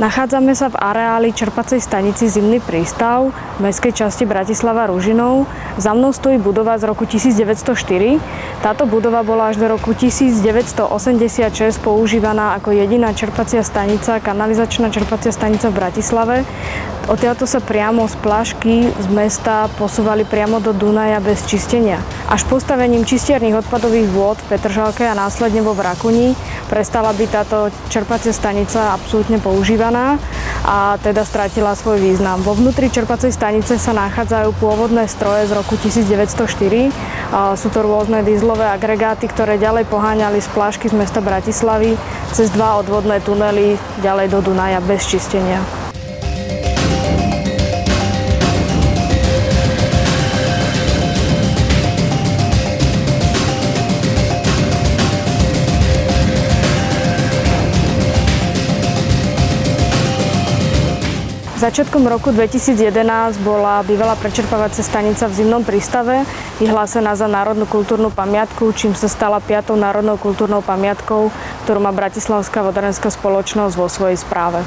Nachádzame sa v areáli čerpacej stanici Zimný prístav v mestskej časti Bratislava Ružinov. Za mnou stojí budova z roku 1904. Táto budova bola až do roku 1986 používaná ako jediná čerpacia stanica, kanalizačná čerpacia stanica v Bratislave. Odtiaľto sa priamo z plášky z mesta posúvali priamo do Dunaja bez čistenia. Až postavením čistiernych odpadových vôd v Petržalke a následne vo Vrakuni prestala byť táto čerpacia stanica absolútne používaná a teda stratila svoj význam. Vo vnútri čerpacej stanice sa nachádzajú pôvodné stroje z roku 1904. Sú to rôzne dieselové agregáty, ktoré ďalej poháňali z plášky z mesta Bratislavy cez 2 odvodné tunely ďalej do Dunaja bez čistenia. Začiatkom roku 2011 bola bývalá prečerpávacia stanica v Zimnom prístave vyhlásená za národnú kultúrnu pamiatku, čím sa stala 5. národnou kultúrnou pamiatkou, ktorú má Bratislavská vodárenská spoločnosť vo svojej správe.